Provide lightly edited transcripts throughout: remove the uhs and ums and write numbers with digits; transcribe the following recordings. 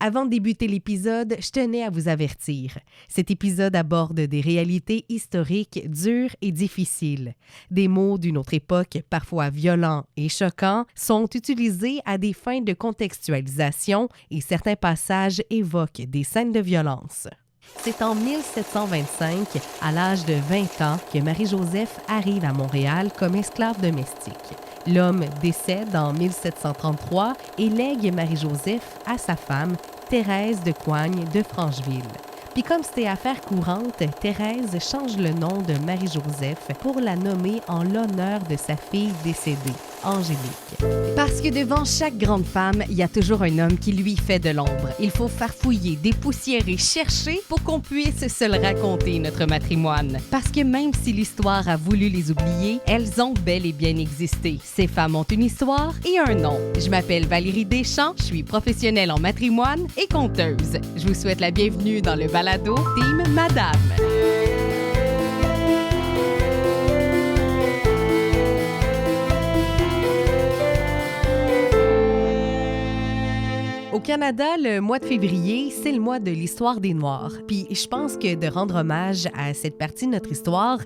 Avant de débuter l'épisode, je tenais à vous avertir. Cet épisode aborde des réalités historiques dures et difficiles. Des mots d'une autre époque, parfois violents et choquants, sont utilisés à des fins de contextualisation et certains passages évoquent des scènes de violence. C'est en 1725, à l'âge de 20 ans, que Marie-Joseph arrive à Montréal comme esclave domestique. L'homme décède en 1733 et lègue Marie-Joseph à sa femme, Thérèse de Coigne de Francheville. Puis comme c'était affaire courante, Thérèse change le nom de Marie-Joseph pour la nommer en l'honneur de sa fille décédée, Angélique. Parce que devant chaque grande femme, il y a toujours un homme qui lui fait de l'ombre. Il faut farfouiller, dépoussiérer, chercher pour qu'on puisse se le raconter, notre matrimoine. Parce que même si l'histoire a voulu les oublier, elles ont bel et bien existé. Ces femmes ont une histoire et un nom. Je m'appelle Valérie Deschamps, je suis professionnelle en matrimoine et conteuse. Je vous souhaite la bienvenue dans le balado Team Madame. Au Canada, le mois de février, c'est le mois de l'histoire des Noirs. Puis je pense que de rendre hommage à cette partie de notre histoire,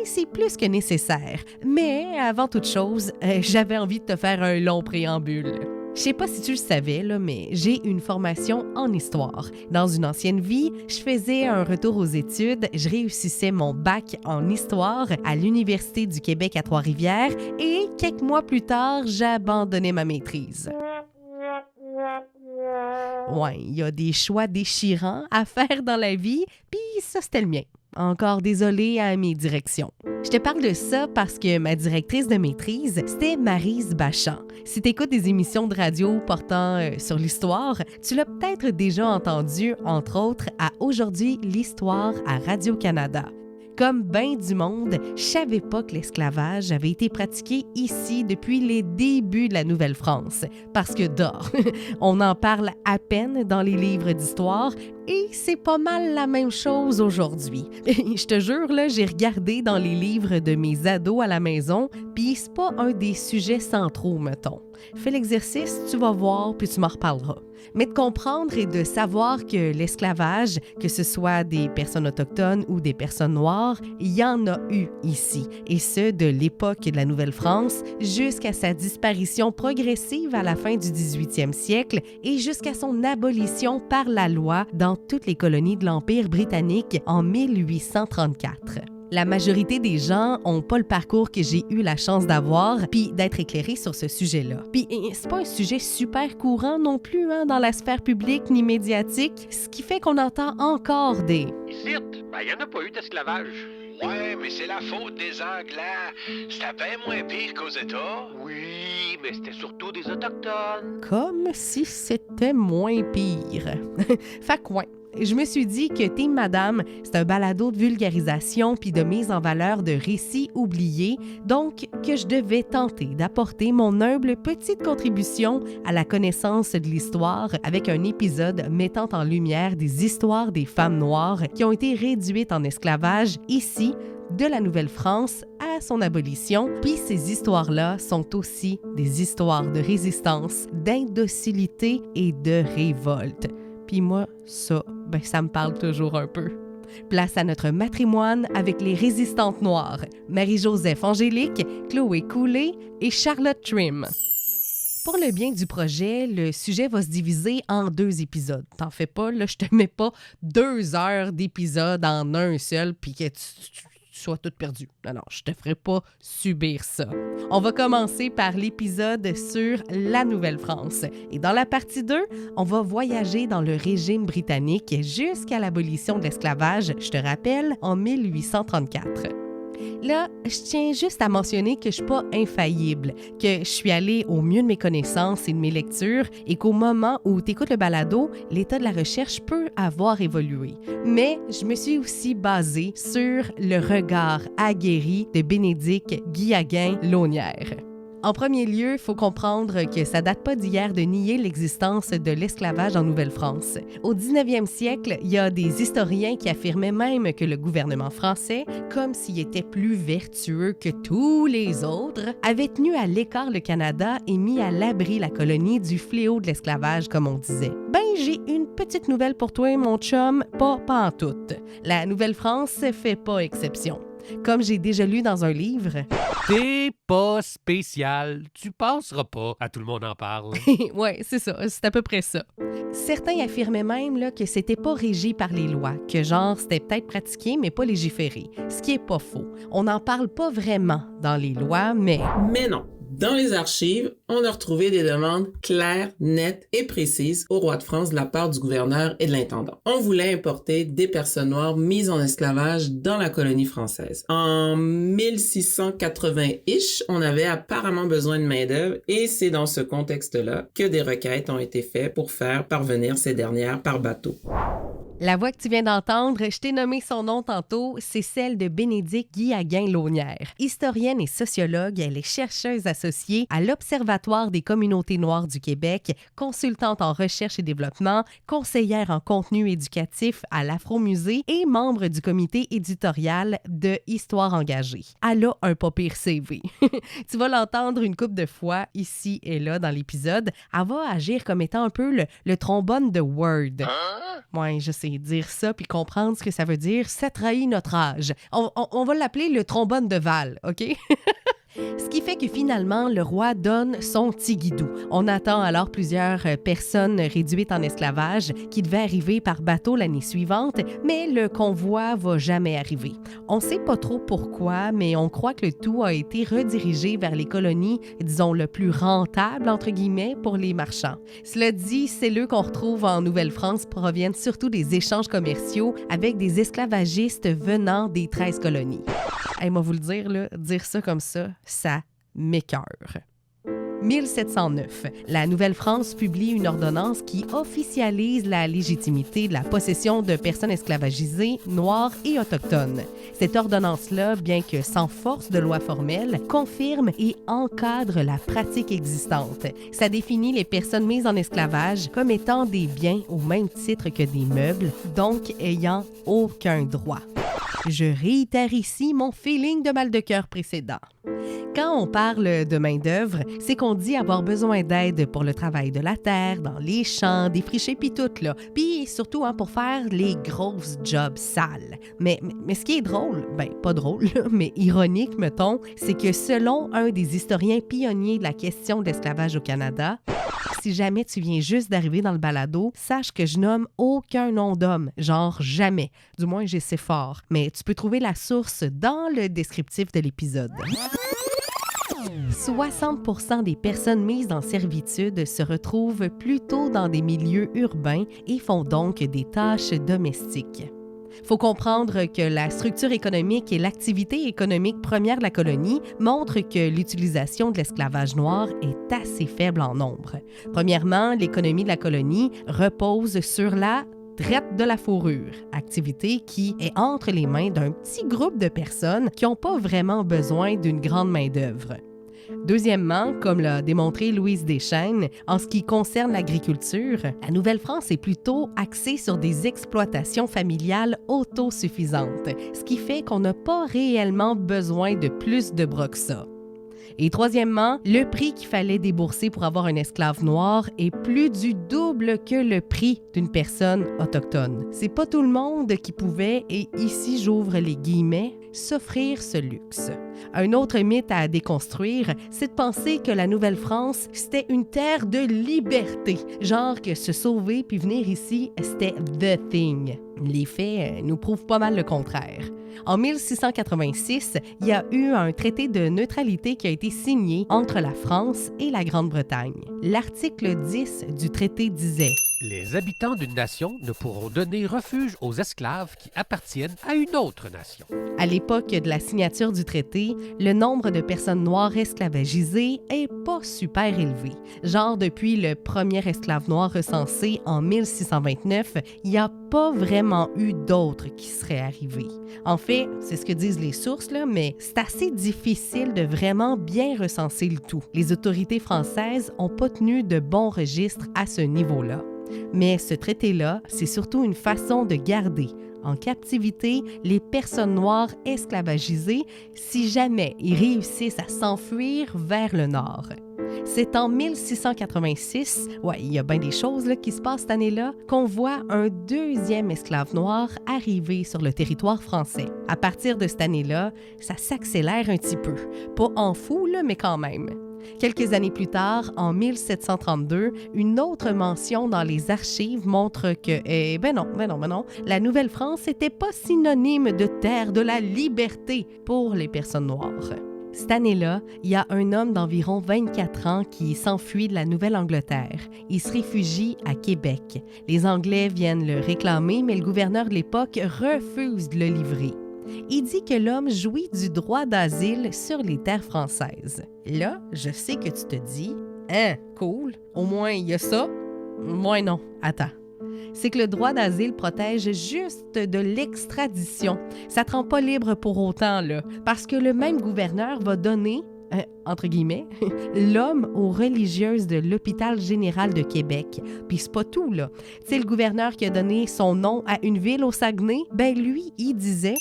c'est plus que nécessaire. Mais avant toute chose, j'avais envie de te faire un long préambule. Je sais pas si tu le savais, mais j'ai une formation en histoire. Dans une ancienne vie, je faisais un retour aux études, je réussissais mon bac en histoire à l'Université du Québec à Trois-Rivières et quelques mois plus tard, j'abandonnais ma maîtrise. Ouais, il y a des choix déchirants à faire dans la vie, puis ça, c'était le mien. Encore désolée à mes directions. Je te parle de ça parce que ma directrice de maîtrise, c'était Maryse Bachand. Si tu écoutes des émissions de radio portant sur l'histoire, tu l'as peut-être déjà entendu, entre autres, à Aujourd'hui l'histoire à Radio-Canada. Comme ben du monde, je savais pas que l'esclavage avait été pratiqué ici depuis les débuts de la Nouvelle-France. Parce que on en parle à peine dans les livres d'histoire et c'est pas mal la même chose aujourd'hui. Je te jure, j'ai regardé dans les livres de mes ados à la maison, puis c'est pas un des sujets centraux, mettons. Fais l'exercice, tu vas voir, puis tu m'en reparleras. Mais de comprendre et de savoir que l'esclavage, que ce soit des personnes autochtones ou des personnes noires, il y en a eu ici. Et ce, de l'époque de la Nouvelle-France jusqu'à sa disparition progressive à la fin du 18e siècle et jusqu'à son abolition par la loi dans toutes les colonies de l'Empire britannique en 1834. La majorité des gens n'ont pas le parcours que j'ai eu la chance d'avoir puis d'être éclairée sur ce sujet-là. Puis c'est pas un sujet super courant non plus dans la sphère publique ni médiatique, ce qui fait qu'on entend encore des... Ici, il n'y en a pas eu d'esclavage. Ouais, mais c'est la faute des Anglais. C'était bien moins pire qu'aux États. Oui, mais c'était surtout des Autochtones. Comme si c'était moins pire. Fait que ouais. Je me suis dit que Team Madame, c'est un balado de vulgarisation puis de mise en valeur de récits oubliés, donc que je devais tenter d'apporter mon humble petite contribution à la connaissance de l'histoire avec un épisode mettant en lumière des histoires des femmes noires qui ont été réduites en esclavage ici, de la Nouvelle-France à son abolition. Puis ces histoires-là sont aussi des histoires de résistance, d'indocilité et de révolte. Puis moi, ça me parle toujours un peu. Place à notre matrimoine avec les résistantes noires, Marie-Joseph Angélique, Chloé Coulé et Charlotte Trim. Pour le bien du projet, le sujet va se diviser en 2 épisodes. T'en fais pas, je te mets pas 2 heures d'épisode en un seul puis que tu sois toute perdue. Non, je te ferai pas subir ça. On va commencer par l'épisode sur la Nouvelle-France. Et dans la partie 2, on va voyager dans le régime britannique jusqu'à l'abolition de l'esclavage, je te rappelle, en 1834. Là, je tiens juste à mentionner que je suis pas infaillible, que je suis allée au mieux de mes connaissances et de mes lectures et qu'au moment où tu écoutes le balado, l'état de la recherche peut avoir évolué. Mais je me suis aussi basée sur le regard aguerri de Bénédicte Guillaguin-Launière. En premier lieu, il faut comprendre que ça date pas d'hier de nier l'existence de l'esclavage en Nouvelle-France. Au 19e siècle, il y a des historiens qui affirmaient même que le gouvernement français, comme s'il était plus vertueux que tous les autres, avait tenu à l'écart le Canada et mis à l'abri la colonie du fléau de l'esclavage, comme on disait. Ben, j'ai une petite nouvelle pour toi, mon chum, pas en toute. La Nouvelle-France fait pas exception. Comme j'ai déjà lu dans un livre... T'es pas spécial, tu passeras pas. À tout le monde en parle. Ouais, c'est ça, c'est à peu près ça. Certains affirmaient même là, que c'était pas régi par les lois, que genre c'était peut-être pratiqué mais pas légiféré, ce qui est pas faux. On n'en parle pas vraiment dans les lois, mais... Mais non. Dans les archives, on a retrouvé des demandes claires, nettes et précises au roi de France de la part du gouverneur et de l'intendant. On voulait importer des personnes noires mises en esclavage dans la colonie française. En 1680-ish, on avait apparemment besoin de main-d'œuvre et c'est dans ce contexte-là que des requêtes ont été faites pour faire parvenir ces dernières par bateau. La voix que tu viens d'entendre, je t'ai nommé son nom tantôt, c'est celle de Bénédicte Guillaguin-Launière. Historienne et sociologue, elle est chercheuse associée à l'Observatoire des communautés noires du Québec, consultante en recherche et développement, conseillère en contenu éducatif à l'Afro-Musée et membre du comité éditorial de Histoire engagée. Elle a un pas pire CV. Tu vas l'entendre une couple de fois ici et là dans l'épisode. Elle va agir comme étant un peu le trombone de Word. Ouais, je sais, dire ça puis comprendre ce que ça veut dire, ça trahit notre âge. On va l'appeler le trombone de Val, OK? Ce qui fait que finalement, le roi donne son petit guidou. On attend alors plusieurs personnes réduites en esclavage qui devaient arriver par bateau l'année suivante, mais le convoi va jamais arriver. On sait pas trop pourquoi, mais on croit que le tout a été redirigé vers les colonies, disons, le plus rentable, entre guillemets, pour les marchands. Cela dit, ces lieux qu'on retrouve en Nouvelle-France proviennent surtout des échanges commerciaux avec des esclavagistes venant des 13 colonies. Hey, moi vous le dire, là, dire ça comme ça m'écœure. 1709, la Nouvelle-France publie une ordonnance qui officialise la légitimité de la possession de personnes esclavagisées, noires et autochtones. Cette ordonnance-là, bien que sans force de loi formelle, confirme et encadre la pratique existante. Ça définit les personnes mises en esclavage comme étant des biens au même titre que des meubles, donc ayant aucun droit. Je réitère ici mon feeling de mal de cœur précédent. Quand on parle de main-d'œuvre, c'est qu'on dit avoir besoin d'aide pour le travail de la terre, dans les champs, défricher puis tout, là. Puis surtout pour faire les grosses jobs sales. Mais ce qui est drôle, ben pas drôle, mais ironique, mettons, c'est que selon un des historiens pionniers de la question de l'esclavage au Canada, si jamais tu viens juste d'arriver dans le balado, sache que je nomme aucun nom d'homme, genre jamais. Du moins, j'essaie fort. Mais tu peux trouver la source dans le descriptif de l'épisode. 60% des personnes mises en servitude se retrouvent plutôt dans des milieux urbains et font donc des tâches domestiques. Faut comprendre que la structure économique et l'activité économique première de la colonie montrent que l'utilisation de l'esclavage noir est assez faible en nombre. Premièrement, l'économie de la colonie repose sur la traite de la fourrure, activité qui est entre les mains d'un petit groupe de personnes qui n'ont pas vraiment besoin d'une grande main-d'œuvre. Deuxièmement, comme l'a démontré Louise Deschênes, en ce qui concerne l'agriculture, la Nouvelle-France est plutôt axée sur des exploitations familiales autosuffisantes, ce qui fait qu'on n'a pas réellement besoin de plus de bras que ça. Et troisièmement, le prix qu'il fallait débourser pour avoir un esclave noir est plus du double que le prix d'une personne autochtone. C'est pas tout le monde qui pouvait, et ici j'ouvre les guillemets, s'offrir ce luxe. Un autre mythe à déconstruire, c'est de penser que la Nouvelle-France, c'était une terre de liberté. Genre que se sauver puis venir ici, c'était the thing. Les faits nous prouvent pas mal le contraire. En 1686, il y a eu un traité de neutralité qui a été signé entre la France et la Grande-Bretagne. L'article 10 du traité disait Les habitants d'une nation ne pourront donner refuge aux esclaves qui appartiennent à une autre nation. À l'époque de la signature du traité, le nombre de personnes noires esclavagisées est pas super élevé. Genre, depuis le premier esclave noir recensé en 1629, il n'y a pas vraiment eu d'autres qui seraient arrivés. En fait, c'est ce que disent les sources, là, mais c'est assez difficile de vraiment bien recenser le tout. Les autorités françaises n'ont pas tenu de bons registres à ce niveau-là. Mais ce traité-là, c'est surtout une façon de garder en captivité les personnes noires esclavagisées si jamais ils réussissent à s'enfuir vers le nord. C'est en 1686, il y a bien des choses là, qui se passent cette année-là, qu'on voit un deuxième esclave noir arriver sur le territoire français. À partir de cette année-là, ça s'accélère un petit peu. Pas en fou, là, mais quand même. Quelques années plus tard, en 1732, une autre mention dans les archives montre que, la Nouvelle-France n'était pas synonyme de terre de la liberté pour les personnes noires. Cette année-là, il y a un homme d'environ 24 ans qui s'enfuit de la Nouvelle-Angleterre. Il se réfugie à Québec. Les Anglais viennent le réclamer, mais le gouverneur de l'époque refuse de le livrer. Il dit que l'homme jouit du droit d'asile sur les terres françaises. Là, je sais que tu te dis « Hein, cool, au moins il y a ça. » Moi non, attends. C'est que le droit d'asile protège juste de l'extradition. Ça te rend pas libre pour autant, là, parce que le même gouverneur va donner, entre guillemets, l'homme aux religieuses de l'Hôpital général de Québec. Puis c'est pas tout, là. Tu sais, le gouverneur qui a donné son nom à une ville au Saguenay, ben lui, il disait...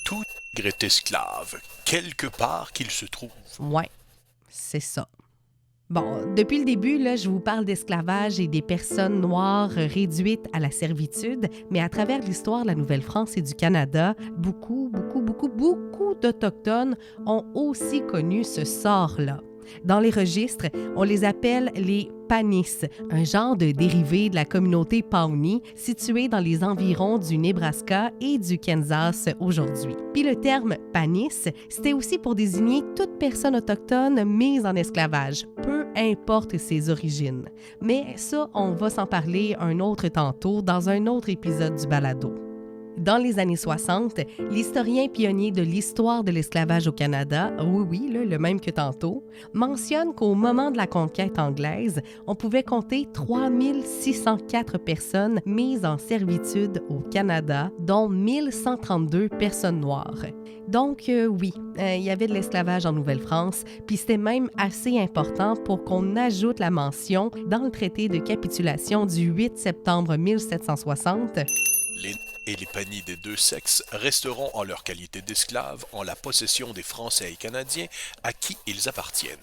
Tout nègre est esclave, quelque part qu'il se trouve. Ouais, c'est ça. Bon, depuis le début, là, je vous parle d'esclavage et des personnes noires réduites à la servitude, mais à travers l'histoire de la Nouvelle-France et du Canada, beaucoup d'Autochtones ont aussi connu ce sort-là. Dans les registres, on les appelle les Panis, un genre de dérivé de la communauté Pawnee située dans les environs du Nebraska et du Kansas aujourd'hui. Puis le terme Panis, c'était aussi pour désigner toute personne autochtone mise en esclavage, peu importe ses origines. Mais ça, on va s'en parler un autre tantôt dans un autre épisode du balado. Dans les années 60, l'historien pionnier de l'histoire de l'esclavage au Canada, le même que tantôt, mentionne qu'au moment de la conquête anglaise, on pouvait compter 3604 personnes mises en servitude au Canada, dont 1132 personnes noires. Donc, il y avait de l'esclavage en Nouvelle-France, puis c'était même assez important pour qu'on ajoute la mention dans le traité de capitulation du 8 septembre 1760. Les et les Panis des deux sexes resteront en leur qualité d'esclaves en la possession des Français et Canadiens à qui ils appartiennent.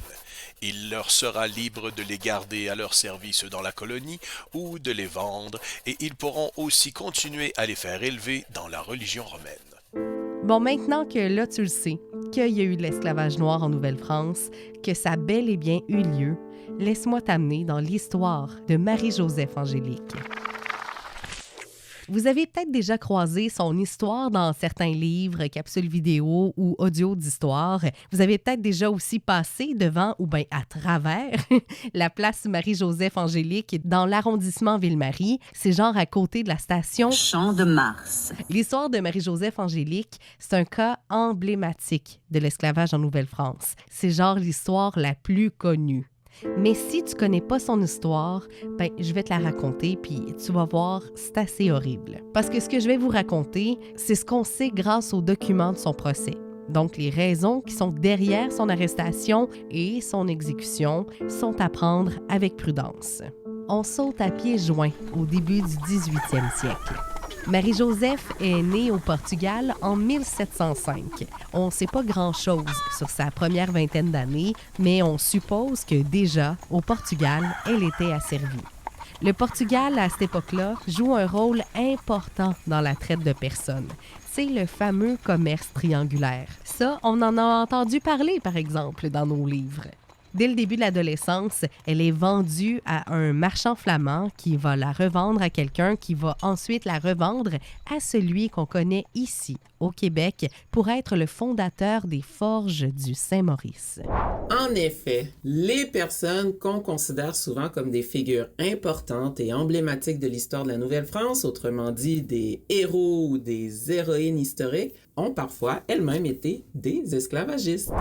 Il leur sera libre de les garder à leur service dans la colonie ou de les vendre, et ils pourront aussi continuer à les faire élever dans la religion romaine. Bon, maintenant que là, tu le sais, qu'il y a eu de l'esclavage noir en Nouvelle-France, que ça a bel et bien eu lieu, laisse-moi t'amener dans l'histoire de Marie-Joseph Angélique. Vous avez peut-être déjà croisé son histoire dans certains livres, capsules vidéo ou audio d'histoire. Vous avez peut-être déjà aussi passé devant ou bien à travers la place Marie-Joseph Angélique dans l'arrondissement Ville-Marie. C'est genre à côté de la station Champ de Mars. L'histoire de Marie-Joseph Angélique, c'est un cas emblématique de l'esclavage en Nouvelle-France. C'est genre l'histoire la plus connue. Mais si tu connais pas son histoire, je vais te la raconter, puis tu vas voir, c'est assez horrible. Parce que ce que je vais vous raconter, c'est ce qu'on sait grâce aux documents de son procès. Donc, les raisons qui sont derrière son arrestation et son exécution sont à prendre avec prudence. On saute à pieds joints au début du 18e siècle. Marie-Joseph est née au Portugal en 1705. On ne sait pas grand-chose sur sa première vingtaine d'années, mais on suppose que déjà, au Portugal, elle était asservie. Le Portugal, à cette époque-là, joue un rôle important dans la traite de personnes. C'est le fameux commerce triangulaire. Ça, on en a entendu parler, par exemple, dans nos livres. Dès le début de l'adolescence, elle est vendue à un marchand flamand qui va la revendre à quelqu'un qui va ensuite la revendre à celui qu'on connaît ici, au Québec, pour être le fondateur des forges du Saint-Maurice. En effet, les personnes qu'on considère souvent comme des figures importantes et emblématiques de l'histoire de la Nouvelle-France, autrement dit des héros ou des héroïnes historiques, ont parfois elles-mêmes été des esclavagistes.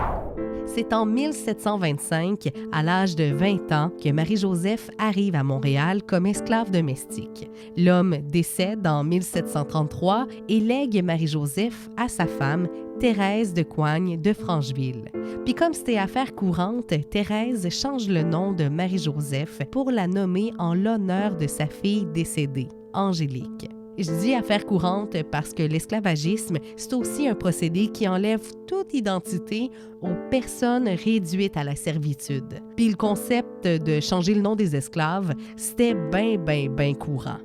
C'est en 1725, à l'âge de 20 ans, que Marie-Joseph arrive à Montréal comme esclave domestique. L'homme décède en 1733 et lègue Marie-Joseph à sa femme, Thérèse de Coigne de Francheville. Puis comme c'était affaire courante, Thérèse change le nom de Marie-Joseph pour la nommer en l'honneur de sa fille décédée, Angélique. Je dis affaire courante parce que l'esclavagisme, c'est aussi un procédé qui enlève toute identité aux personnes réduites à la servitude. Puis le concept de changer le nom des esclaves, c'était bien courant.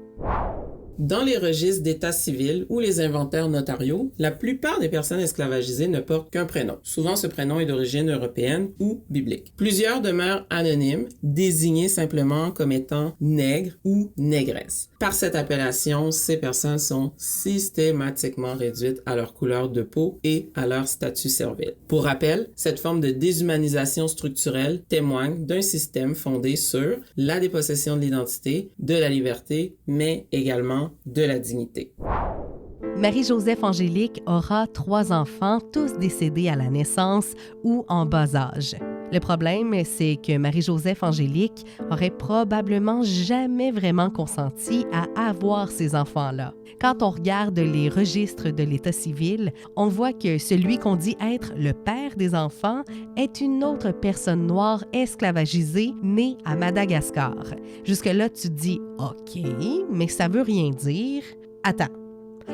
Dans les registres d'état civil ou les inventaires notariaux, la plupart des personnes esclavagisées ne portent qu'un prénom. Souvent, ce prénom est d'origine européenne ou biblique. Plusieurs demeurent anonymes, désignés simplement comme étant nègres ou négresses. Par cette appellation, ces personnes sont systématiquement réduites à leur couleur de peau et à leur statut servile. Pour rappel, cette forme de déshumanisation structurelle témoigne d'un système fondé sur la dépossession de l'identité, de la liberté, mais également de la dignité. Marie-Joseph Angélique aura 3 enfants, tous décédés à la naissance ou en bas âge. Le problème, c'est que Marie-Joseph Angélique aurait probablement jamais vraiment consenti à avoir ces enfants-là. Quand on regarde les registres de l'État civil, on voit que celui qu'on dit être le père des enfants est une autre personne noire esclavagisée née à Madagascar. Jusque-là, tu te dis « OK, mais ça veut rien dire. » Attends.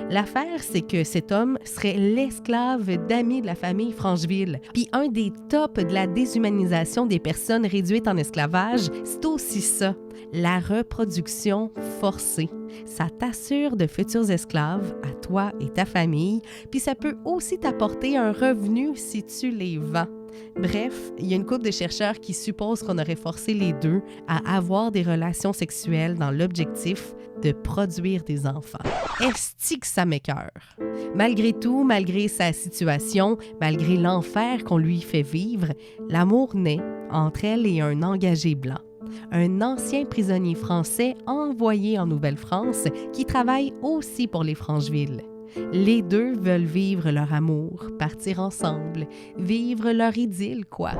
L'affaire, c'est que cet homme serait l'esclave d'amis de la famille Francheville. Puis un des tops de la déshumanisation des personnes réduites en esclavage, c'est aussi ça, la reproduction forcée. Ça t'assure de futurs esclaves à toi et ta famille, puis ça peut aussi t'apporter un revenu si tu les vends. Bref, il y a une couple de chercheurs qui supposent qu'on aurait forcé les deux à avoir des relations sexuelles dans l'objectif de produire des enfants. Est-ce que ça m'écoeure? Malgré tout, malgré sa situation, malgré l'enfer qu'on lui fait vivre, l'amour naît entre elle et un engagé blanc, un ancien prisonnier français envoyé en Nouvelle-France qui travaille aussi pour les Francheville. Les deux veulent vivre leur amour, partir ensemble, vivre leur idylle, quoi.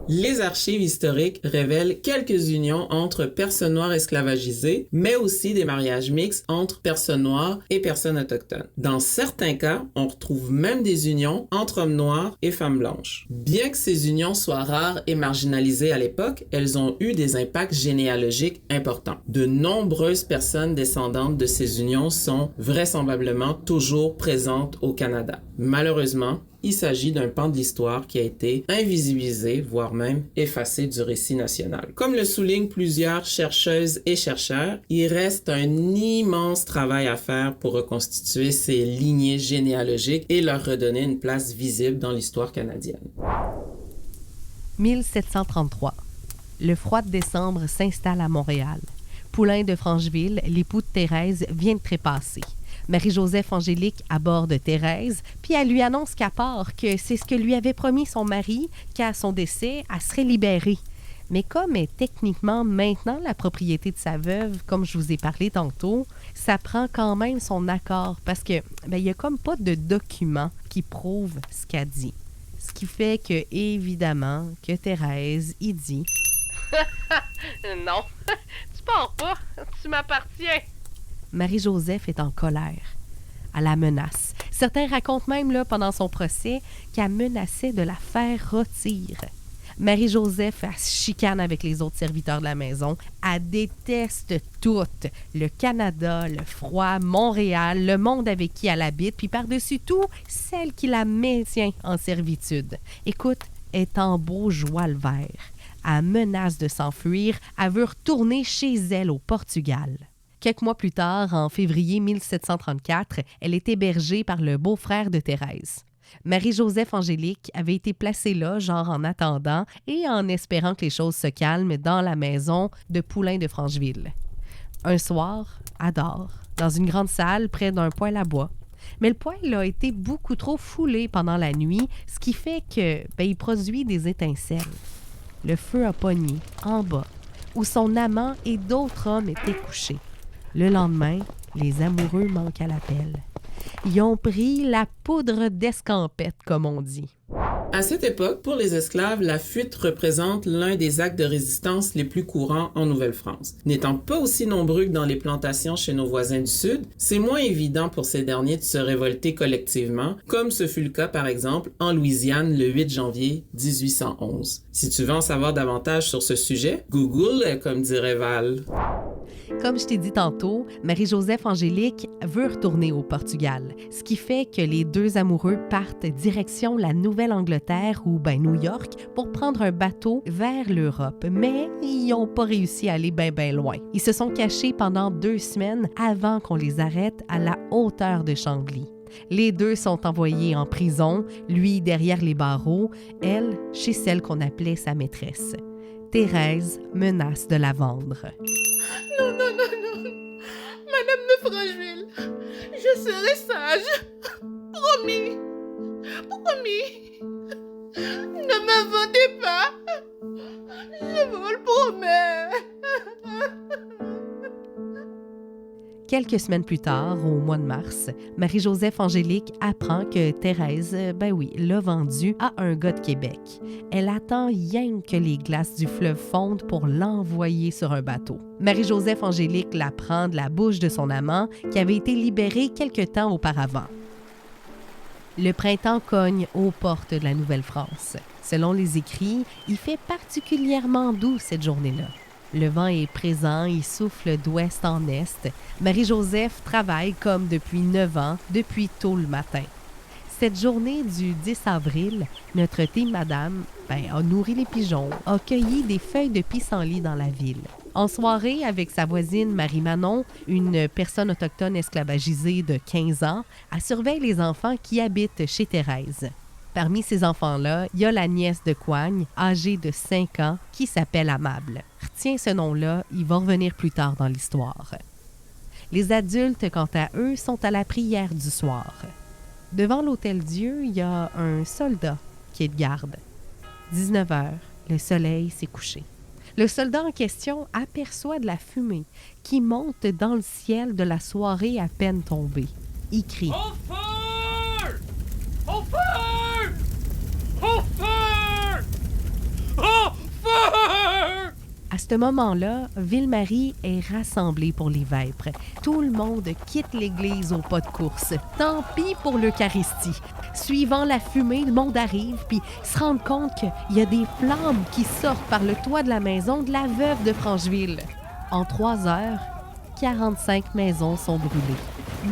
Les archives historiques révèlent quelques unions entre personnes noires esclavagisées, mais aussi des mariages mixtes entre personnes noires et personnes autochtones. Dans certains cas, on retrouve même des unions entre hommes noirs et femmes blanches. Bien que ces unions soient rares et marginalisées à l'époque, elles ont eu des impacts généalogiques importants. De nombreuses personnes descendantes de ces unions sont vraisemblablement toujours présentes au Canada. Malheureusement, il s'agit d'un pan de l'histoire qui a été invisibilisé, voire même effacé du récit national. Comme le soulignent plusieurs chercheuses et chercheurs, il reste un immense travail à faire pour reconstituer ces lignées généalogiques et leur redonner une place visible dans l'histoire canadienne. 1733. Le froid de décembre s'installe à Montréal. Poulain de Francheville, l'époux de Thérèse, vient de trépasser. Marie-Joseph Angélique aborde Thérèse, puis elle lui annonce qu'à part que c'est ce que lui avait promis son mari, qu'à son décès, elle serait libérée. Mais comme est techniquement maintenant la propriété de sa veuve, comme je vous ai parlé tantôt, ça prend quand même son accord parce que il y a comme pas de document qui prouve ce qu'elle dit. Ce qui fait que, évidemment, que Thérèse y dit « Non, tu pars pas, tu m'appartiens. » Marie-Joseph est en colère. Elle la menace. Certains racontent même là, pendant son procès qu'elle menaçait de la faire rôtir. Marie-Joseph, elle se chicane avec les autres serviteurs de la maison. Elle déteste tout. Le Canada, le froid, Montréal, le monde avec qui elle habite, puis par-dessus tout, celle qui la maintient en servitude. Écoute, elle est en beau joie le vert. Elle menace de s'enfuir. Elle veut retourner chez elle au Portugal. Quelques mois plus tard, en février 1734, elle est hébergée par le beau-frère de Thérèse. Marie-Joseph Angélique avait été placée là, genre en attendant et en espérant que les choses se calment dans la maison de Poulain de Francheville. Un soir, elle dort, dans une grande salle près d'un poêle à bois. Mais le poêle a été beaucoup trop foulé pendant la nuit, ce qui fait que il produit des étincelles. Le feu a pogné en bas, où son amant et d'autres hommes étaient couchés. Le lendemain, les amoureux manquent à l'appel. Ils ont pris la poudre d'escampette, comme on dit. À cette époque, pour les esclaves, la fuite représente l'un des actes de résistance les plus courants en Nouvelle-France. N'étant pas aussi nombreux que dans les plantations chez nos voisins du Sud, c'est moins évident pour ces derniers de se révolter collectivement, comme ce fut le cas par exemple en Louisiane le 8 janvier 1811. Si tu veux en savoir davantage sur ce sujet, Google, comme dirait Val. Comme je t'ai dit tantôt, Marie-Joseph Angélique veut retourner au Portugal, ce qui fait que les deux amoureux partent direction la Nouvelle-Angleterre ou New York pour prendre un bateau vers l'Europe, mais ils n'ont pas réussi à aller bien loin. Ils se sont cachés pendant 2 semaines avant qu'on les arrête à la hauteur de Chambly. Les deux sont envoyés en prison, lui derrière les barreaux, elle chez celle qu'on appelait sa maîtresse. Thérèse menace de la vendre. Non. Madame de Francheville, je serai sage. Promis. Ne me vendez pas. Je vous le promets. Quelques semaines plus tard, au mois de mars, Marie-Joseph Angélique apprend que Thérèse, l'a vendue à un gars de Québec. Elle attend rien que les glaces du fleuve fondent pour l'envoyer sur un bateau. Marie-Joseph Angélique l'apprend de la bouche de son amant qui avait été libéré quelque temps auparavant. Le printemps cogne aux portes de la Nouvelle-France. Selon les écrits, il fait particulièrement doux cette journée-là. Le vent est présent, il souffle d'ouest en est. Marie-Joseph travaille comme depuis 9 ans, depuis tôt le matin. Cette journée du 10 avril, notre team madame a nourri les pigeons, a cueilli des feuilles de pissenlit dans la ville. En soirée, avec sa voisine Marie-Manon, une personne autochtone esclavagisée de 15 ans, elle surveille les enfants qui habitent chez Thérèse. Parmi ces enfants-là, il y a la nièce de Coigne, âgée de 5 ans, qui s'appelle Amable. Retiens ce nom-là, il va revenir plus tard dans l'histoire. Les adultes, quant à eux, sont à la prière du soir. Devant l'Hôtel-Dieu, il y a un soldat qui est de garde. 19 heures, le soleil s'est couché. Le soldat en question aperçoit de la fumée qui monte dans le ciel de la soirée à peine tombée. Il crie « Au feu! Au feu! Au feu! Au feu! » À ce moment-là, Ville-Marie est rassemblée pour les vêpres. Tout le monde quitte l'église au pas de course. Tant pis pour l'Eucharistie. Suivant la fumée, le monde arrive puis se rend compte qu'il y a des flammes qui sortent par le toit de la maison de la veuve de Francheville. En 3 heures, 45 maisons sont brûlées.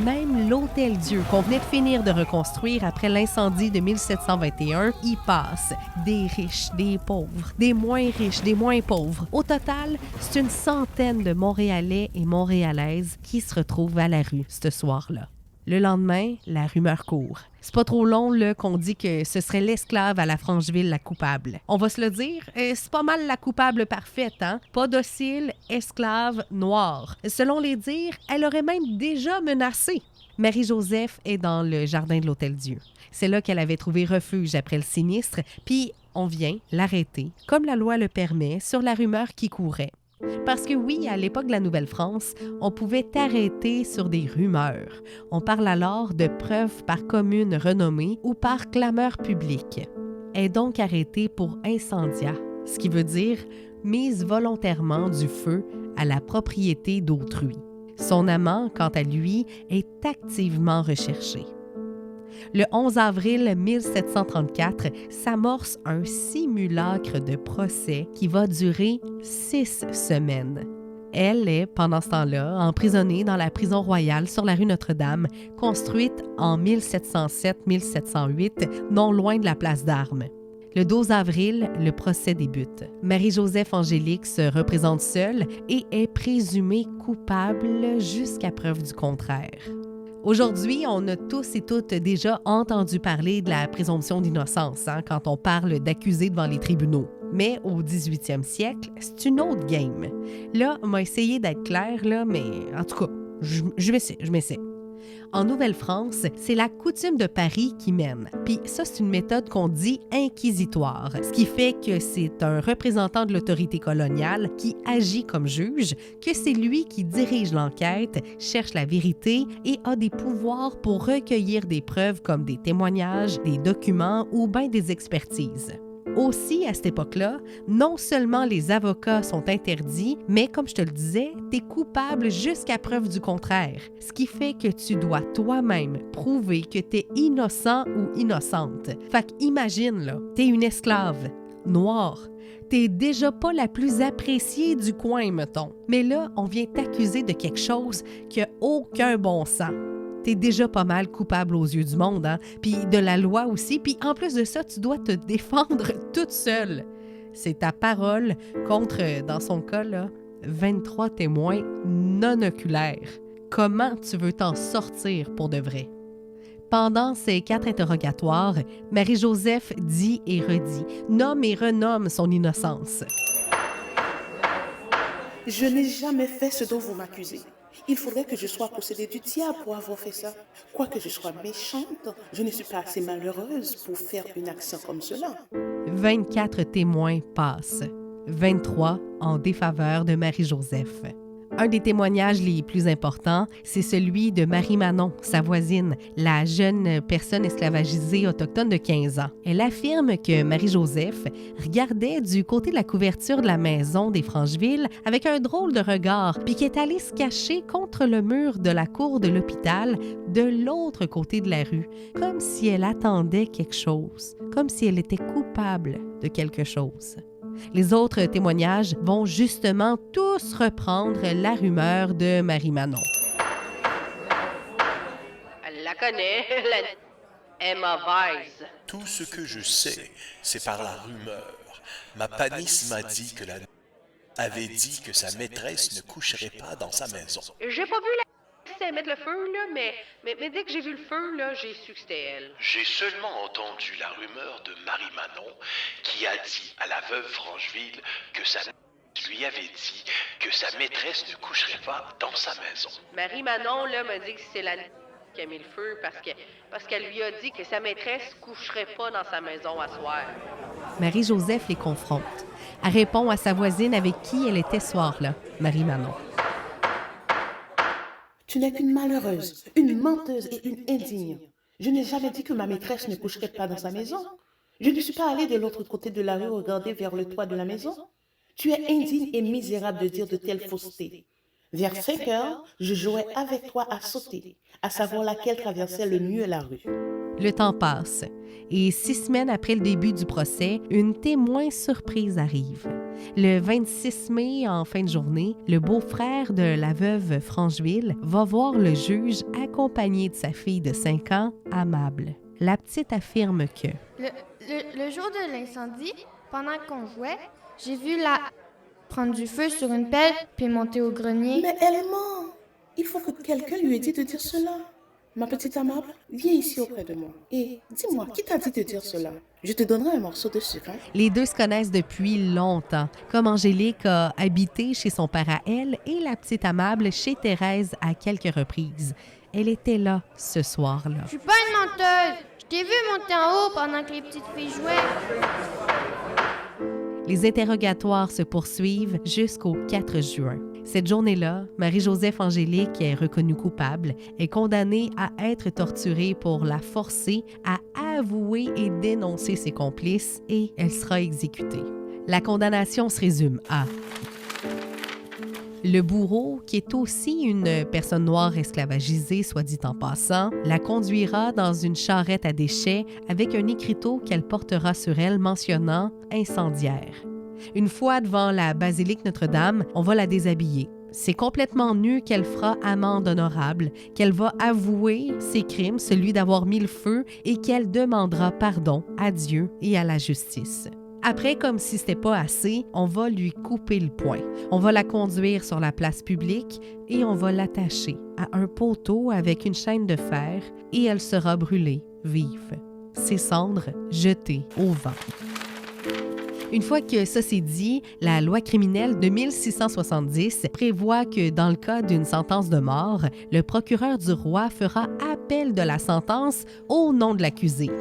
Même l'Hôtel-Dieu qu'on venait de finir de reconstruire après l'incendie de 1721 y passe. Des riches, des pauvres, des moins riches, des moins pauvres. Au total, c'est une centaine de Montréalais et Montréalaises qui se retrouvent à la rue ce soir-là. Le lendemain, la rumeur court. C'est pas trop long là, qu'on dit que ce serait l'esclave à la Francheville la coupable. On va se le dire, c'est pas mal la coupable parfaite, hein? Pas docile, esclave, noire. Selon les dires, elle aurait même déjà menacé. Marie-Joseph est dans le jardin de l'Hôtel-Dieu. C'est là qu'elle avait trouvé refuge après le sinistre, puis on vient l'arrêter, comme la loi le permet, sur la rumeur qui courait. Parce que oui, à l'époque de la Nouvelle-France, on pouvait arrêter sur des rumeurs. On parle alors de preuves par commune renommée ou par clameur publique. Elle est donc arrêtée pour incendiat, ce qui veut dire mise volontairement du feu à la propriété d'autrui. Son amant, quant à lui, est activement recherché. Le 11 avril 1734 s'amorce un simulacre de procès qui va durer 6 semaines. Elle est, pendant ce temps-là, emprisonnée dans la prison royale sur la rue Notre-Dame, construite en 1707-1708, non loin de la place d'Armes. Le 12 avril, le procès débute. Marie-Joseph Angélique se représente seule et est présumée coupable jusqu'à preuve du contraire. Aujourd'hui, on a tous et toutes déjà entendu parler de la présomption d'innocence quand on parle d'accusés devant les tribunaux. Mais au 18e siècle, c'est une autre game. Là, on m'a essayé d'être clair, là, mais en tout cas, je m'essaie. En Nouvelle-France, c'est la coutume de Paris qui mène. Puis ça, c'est une méthode qu'on dit inquisitoire, ce qui fait que c'est un représentant de l'autorité coloniale qui agit comme juge, que c'est lui qui dirige l'enquête, cherche la vérité et a des pouvoirs pour recueillir des preuves comme des témoignages, des documents ou bien des expertises. Aussi, à cette époque-là, non seulement les avocats sont interdits, mais comme je te le disais, tu es coupable jusqu'à preuve du contraire, ce qui fait que tu dois toi-même prouver que tu es innocent ou innocente. Fait qu'imagine, là, tu es une esclave, noire, t'es déjà pas la plus appréciée du coin, mettons. Mais là, on vient t'accuser de quelque chose qui a aucun bon sens. T'es déjà pas mal coupable aux yeux du monde, puis de la loi aussi, puis en plus de ça, tu dois te défendre toute seule. C'est ta parole contre, dans son cas, là, 23 témoins non oculaires. Comment tu veux t'en sortir pour de vrai? Pendant ces 4 interrogatoires, Marie-Joseph dit et redit, nomme et renomme son innocence. Je n'ai jamais fait ce dont vous m'accusez. Il faudrait que je sois possédée du diable pour avoir fait ça. Quoique je sois méchante, je ne suis pas assez malheureuse pour faire une action comme cela. 24 témoins passent. 23 en défaveur de Marie-Joseph. Un des témoignages les plus importants, c'est celui de Marie-Manon, sa voisine, la jeune personne esclavagisée autochtone de 15 ans. Elle affirme que Marie-Joseph regardait du côté de la couverture de la maison des Francheville avec un drôle de regard, puis qu'elle est allée se cacher contre le mur de la cour de l'hôpital de l'autre côté de la rue, comme si elle attendait quelque chose, comme si elle était coupable de quelque chose. Les autres témoignages vont justement tous reprendre la rumeur de Marie-Manon. Elle la connaît, Emma Weiss. Tout ce que je sais, c'est par la rumeur. Ma panisse m'a dit que la avait dit que sa maîtresse ne coucherait pas dans sa maison. J'ai pas vu la mettre le feu, là, mais dès que j'ai vu le feu, là, j'ai su que c'était elle. J'ai seulement entendu la rumeur de Marie-Manon qui a dit à la veuve Francheville que sa lui avait dit que sa maîtresse ne coucherait pas dans sa maison. Marie-Manon, là, m'a dit que c'est la qui a mis le feu parce qu'elle lui a dit que sa maîtresse coucherait pas dans sa maison à soir. Marie-Joseph les confronte. Elle répond à sa voisine avec qui elle était ce soir-là, Marie-Manon. Tu n'es qu'une malheureuse, une menteuse et une indigne. Je n'ai jamais dit que ma maîtresse ne coucherait pas dans sa maison. Je ne suis pas allée de l'autre côté de la rue regarder vers le toit de la maison. Tu es indigne et misérable de dire de telles faussetés. Vers 5 heures, je jouais avec toi à sauter, à savoir laquelle traversait le mieux la rue. Le temps passe et 6 semaines après le début du procès, une témoin surprise arrive. Le 26 mai, en fin de journée, le beau-frère de la veuve Francheville va voir le juge accompagné de sa fille de 5 ans, Amable. La petite affirme que... Le jour de l'incendie, pendant qu'on jouait, j'ai vu la prendre du feu sur une pelle puis monter au grenier. Mais elle ment! Il faut que quelqu'un lui ait dit de dire cela. Ma petite Amable, viens ici auprès de moi. Et dis-moi, qui t'a dit de dire cela? Je te donnerai un morceau de sucre. Les deux se connaissent depuis longtemps, comme Angélique a habité chez son père à elle et la petite Amable chez Thérèse à quelques reprises. Elle était là ce soir-là. Je suis pas une menteuse. Je t'ai vu monter en haut pendant que les petites filles jouaient. Les interrogatoires se poursuivent jusqu'au 4 juin. Cette journée-là, Marie-Joseph Angélique est reconnue coupable, est condamnée à être torturée pour la forcer à avouer et dénoncer ses complices et elle sera exécutée. La condamnation se résume à le bourreau, qui est aussi une personne noire esclavagisée, soit dit en passant, la conduira dans une charrette à déchets avec un écriteau qu'elle portera sur elle mentionnant « incendiaire ». Une fois devant la basilique Notre-Dame, on va la déshabiller. C'est complètement nue qu'elle fera amende honorable, qu'elle va avouer ses crimes, celui d'avoir mis le feu, et qu'elle demandera pardon à Dieu et à la justice. Après, comme si c'était pas assez, on va lui couper le poing. On va la conduire sur la place publique et on va l'attacher à un poteau avec une chaîne de fer et elle sera brûlée vive. Ses cendres jetées au vent. Une fois que ça c'est dit, la loi criminelle de 1670 prévoit que dans le cas d'une sentence de mort, le procureur du roi fera appel de la sentence au nom de l'accusé.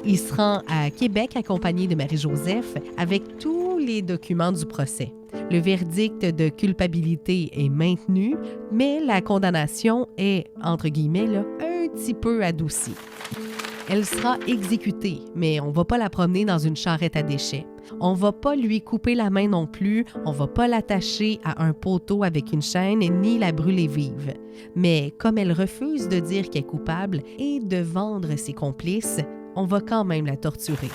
Il se rend à Québec accompagné de Marie-Joseph avec tous les documents du procès. Le verdict de culpabilité est maintenu, mais la condamnation est, entre guillemets, là, un petit peu adoucie. Elle sera exécutée, mais on va pas la promener dans une charrette à déchets. On va pas lui couper la main non plus, on va pas l'attacher à un poteau avec une chaîne ni la brûler vive. Mais comme elle refuse de dire qu'elle est coupable et de vendre ses complices, on va quand même la torturer.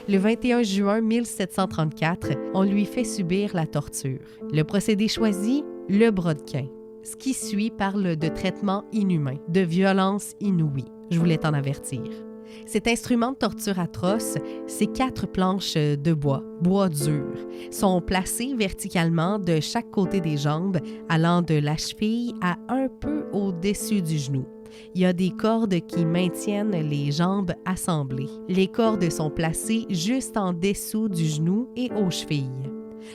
Le 21 juin 1734, on lui fait subir la torture. Le procédé choisi, le brodequin. Ce qui suit parle de traitement inhumain, de violence inouïe. Je voulais t'en avertir. Cet instrument de torture atroce, ces 4 planches de bois dur, sont placées verticalement de chaque côté des jambes, allant de la cheville à un peu au-dessus du genou. Il y a des cordes qui maintiennent les jambes assemblées. Les cordes sont placées juste en dessous du genou et aux chevilles.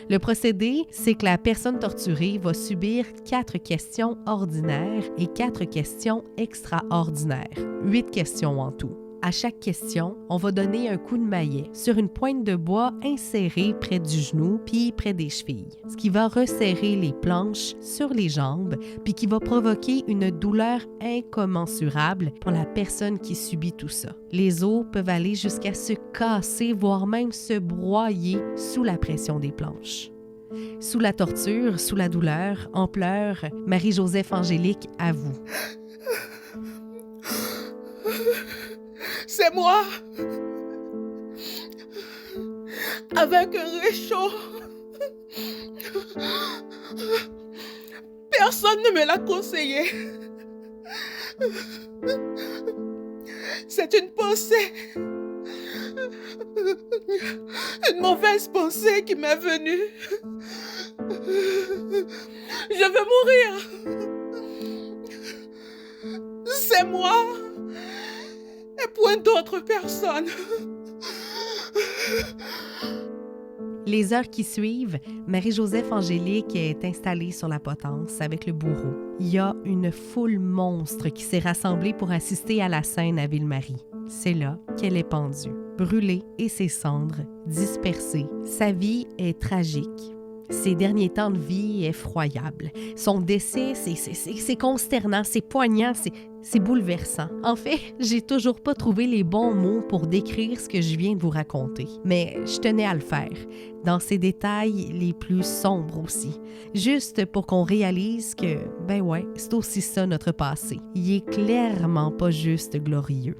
Le procédé, c'est que la personne torturée va subir 4 questions ordinaires et 4 questions extraordinaires. 8 questions en tout. À chaque question, on va donner un coup de maillet sur une pointe de bois insérée près du genou puis près des chevilles, ce qui va resserrer les planches sur les jambes puis qui va provoquer une douleur incommensurable pour la personne qui subit tout ça. Les os peuvent aller jusqu'à se casser, voire même se broyer sous la pression des planches. Sous la torture, sous la douleur, en pleurs, Marie-Joseph Angélique avoue. C'est moi, avec un réchaud. Personne ne me l'a conseillé. C'est une pensée, une mauvaise pensée qui m'est venue. Je veux mourir. C'est moi. Et point d'autres personnes. Les heures qui suivent, Marie-Joseph Angélique est installée sur la potence avec le bourreau. Il y a une foule monstre qui s'est rassemblée pour assister à la scène à Ville-Marie. C'est là qu'elle est pendue, brûlée et ses cendres dispersées. Sa vie est tragique. Ses derniers temps de vie effroyables. Son décès, c'est consternant, c'est poignant, c'est bouleversant. En fait, j'ai toujours pas trouvé les bons mots pour décrire ce que je viens de vous raconter. Mais je tenais à le faire, dans ses détails les plus sombres aussi. Juste pour qu'on réalise que, ben ouais, c'est aussi ça notre passé. Il est clairement pas juste glorieux.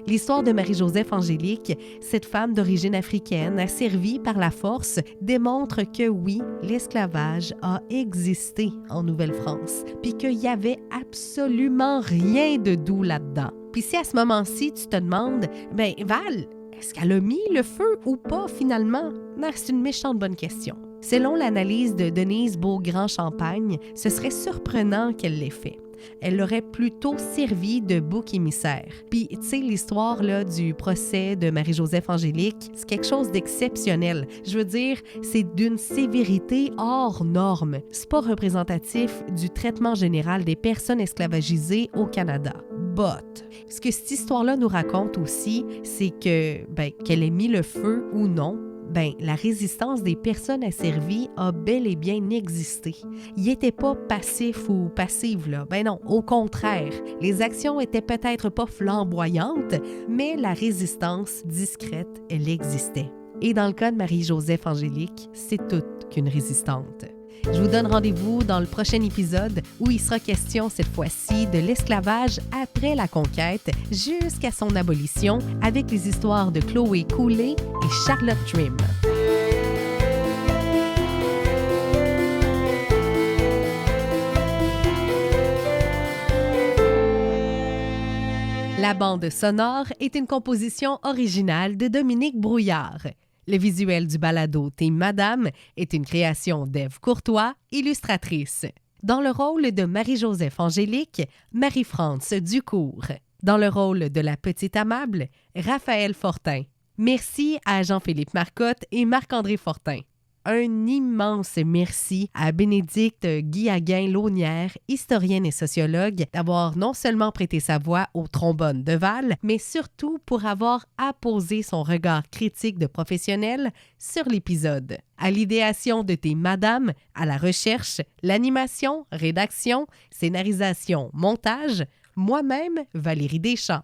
L'histoire de Marie-Joseph Angélique, cette femme d'origine africaine asservie par la force, démontre que oui, l'esclavage a existé en Nouvelle-France, puis qu'il y avait absolument rien de doux là-dedans. Puis si à ce moment-ci, tu te demandes, ben Val, est-ce qu'elle a mis le feu ou pas finalement? Non, c'est une méchante bonne question. Selon l'analyse de Denise Beaugrand-Champagne, ce serait surprenant qu'elle l'ait fait. Elle aurait plutôt servi de bouc émissaire. Puis, tu sais, l'histoire là, du procès de Marie-Joseph Angélique, c'est quelque chose d'exceptionnel. Je veux dire, c'est d'une sévérité hors norme. C'est pas représentatif du traitement général des personnes esclavagisées au Canada. But, ce que cette histoire-là nous raconte aussi, c'est que, qu'elle ait mis le feu ou non, la résistance des personnes asservies a bel et bien existé. Ils n'étaient pas passifs ou passives, là. Non, au contraire. Les actions étaient peut-être pas flamboyantes, mais la résistance discrète, elle existait. Et dans le cas de Marie-Joseph Angélique, c'est toute qu'une résistante. Je vous donne rendez-vous dans le prochain épisode où il sera question cette fois-ci de l'esclavage après la conquête jusqu'à son abolition avec les histoires de Chloé Cooley et Charlotte Trim. La bande sonore est une composition originale de Dominique Brouillard. Le visuel du balado Team Madame est une création d'Ève Courtois, illustratrice. Dans le rôle de Marie-Joseph Angélique, Marie-France Ducour. Dans le rôle de la petite amable, Raphaël Fortin. Merci à Jean-Philippe Marcotte et Marc-André Fortin. Un immense merci à Bénédicte Guillaguin-Launière, historienne et sociologue, d'avoir non seulement prêté sa voix au trombone de Val, mais surtout pour avoir apposé son regard critique de professionnel sur l'épisode. À l'idéation de tes madames, à la recherche, l'animation, rédaction, scénarisation, montage, moi-même, Valérie Deschamps.